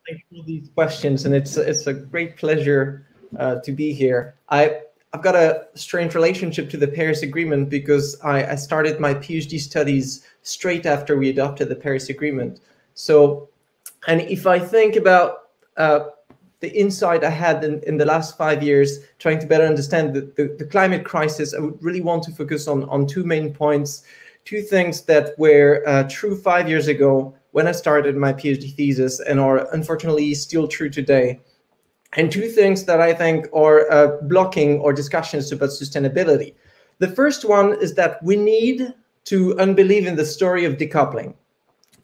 thank you for these questions, and it's a great pleasure to be here. I've got a strange relationship to the Paris Agreement because I started my PhD studies straight after we adopted the Paris Agreement. So, and if I think about the insight I had in the last 5 years, trying to better understand the climate crisis, I would really want to focus on two main points, two things that were true 5 years ago when I started my PhD thesis and are unfortunately still true today. And two things that I think are blocking our discussions about sustainability. The first one is that we need to unbelieve in the story of decoupling.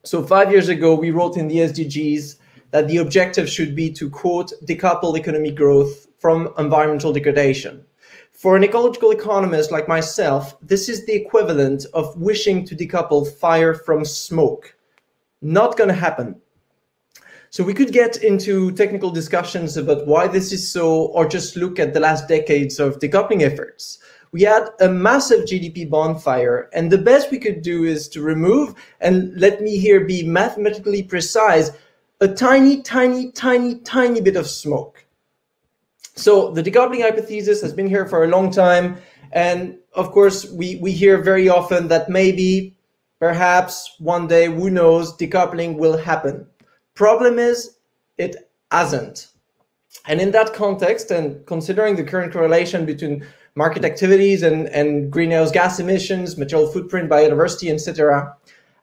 So 5 years ago, we wrote in the SDGs that the objective should be to, quote, decouple economic growth from environmental degradation. For an ecological economist like myself, this is the equivalent of wishing to decouple fire from smoke. Not going to happen. So we could get into technical discussions about why this is so, or just look at the last decades of decoupling efforts. We had a massive GDP bonfire, and the best we could do is to remove, and let me here be mathematically precise, a tiny, tiny, tiny, tiny bit of smoke. So the decoupling hypothesis has been here for a long time. And of course, we hear very often that maybe, perhaps one day, who knows, decoupling will happen. Problem is, it hasn't. And in that context, and considering the current correlation between market activities and greenhouse gas emissions, material footprint, biodiversity, etc.,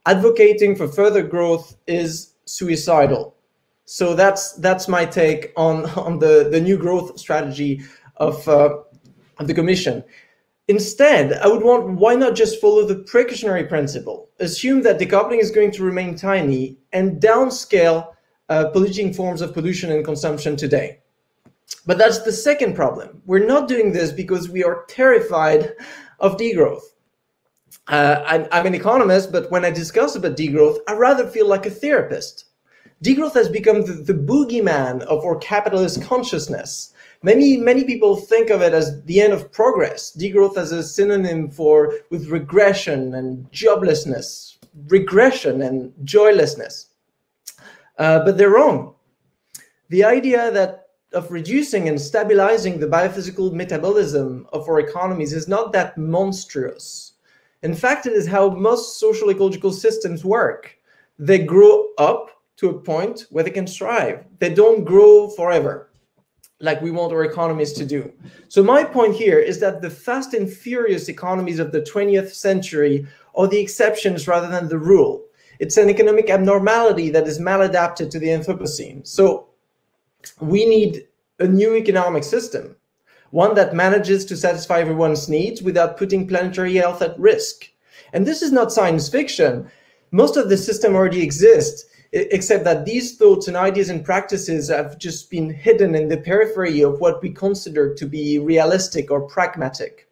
advocating for further growth is suicidal. So that's my take on the new growth strategy of the Commission. Instead, I would want, why not just follow the precautionary principle? Assume that decoupling is going to remain tiny and downscale polluting forms of pollution and consumption today. But that's the second problem. We're not doing this because we are terrified of degrowth. I'm an economist, but when I discuss about degrowth, I rather feel like a therapist. Degrowth has become the boogeyman of our capitalist consciousness. Many people think of it as the end of progress. Degrowth as a synonym with regression and joblessness, regression and joylessness. But they're wrong. The idea of reducing and stabilizing the biophysical metabolism of our economies is not that monstrous. In fact, it is how most social ecological systems work. They grow up to a point where they can thrive. They don't grow forever, like we want our economies to do. So my point here is that the fast and furious economies of the 20th century are the exceptions rather than the rule. It's an economic abnormality that is maladapted to the Anthropocene. So we need a new economic system, one that manages to satisfy everyone's needs without putting planetary health at risk. And this is not science fiction. Most of the system already exists, except that these thoughts and ideas and practices have just been hidden in the periphery of what we consider to be realistic or pragmatic.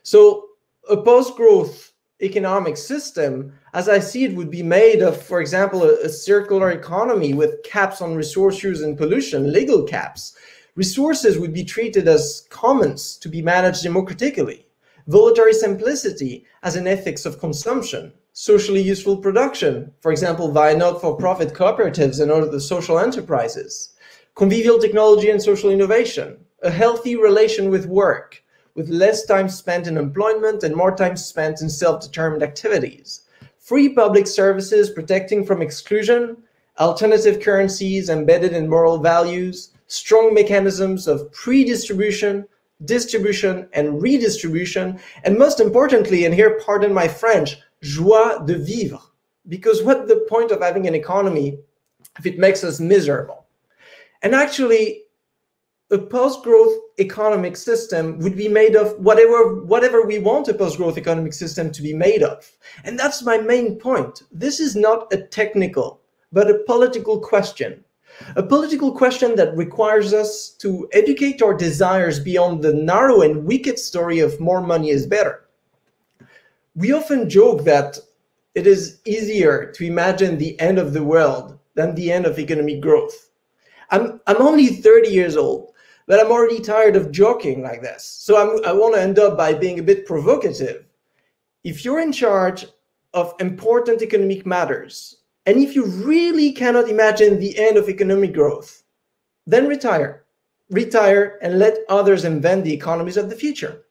So a post-growth economic system, as I see it, would be made of, for example, a circular economy with caps on resource use and pollution, legal caps. Resources would be treated as commons to be managed democratically. Voluntary simplicity as an ethics of consumption. Socially useful production, for example, via not-for-profit cooperatives and other social enterprises. Convivial technology and social innovation. A healthy relation with work, with less time spent in employment and more time spent in self-determined activities. Free public services protecting from exclusion, alternative currencies embedded in moral values, strong mechanisms of pre-distribution, distribution, and redistribution, and most importantly, and here pardon my French, joie de vivre. Because what's the point of having an economy if it makes us miserable? And actually, a post-growth economic system would be made of whatever we want a post-growth economic system to be made of. And that's my main point. This is not a technical, but a political question. A political question that requires us to educate our desires beyond the narrow and wicked story of more money is better. We often joke that it is easier to imagine the end of the world than the end of economic growth. I'm only 30 years old, but I'm already tired of joking like this. So I want to end up by being a bit provocative. If you're in charge of important economic matters And if you really cannot imagine the end of economic growth, then retire. Retire and let others invent the economies of the future.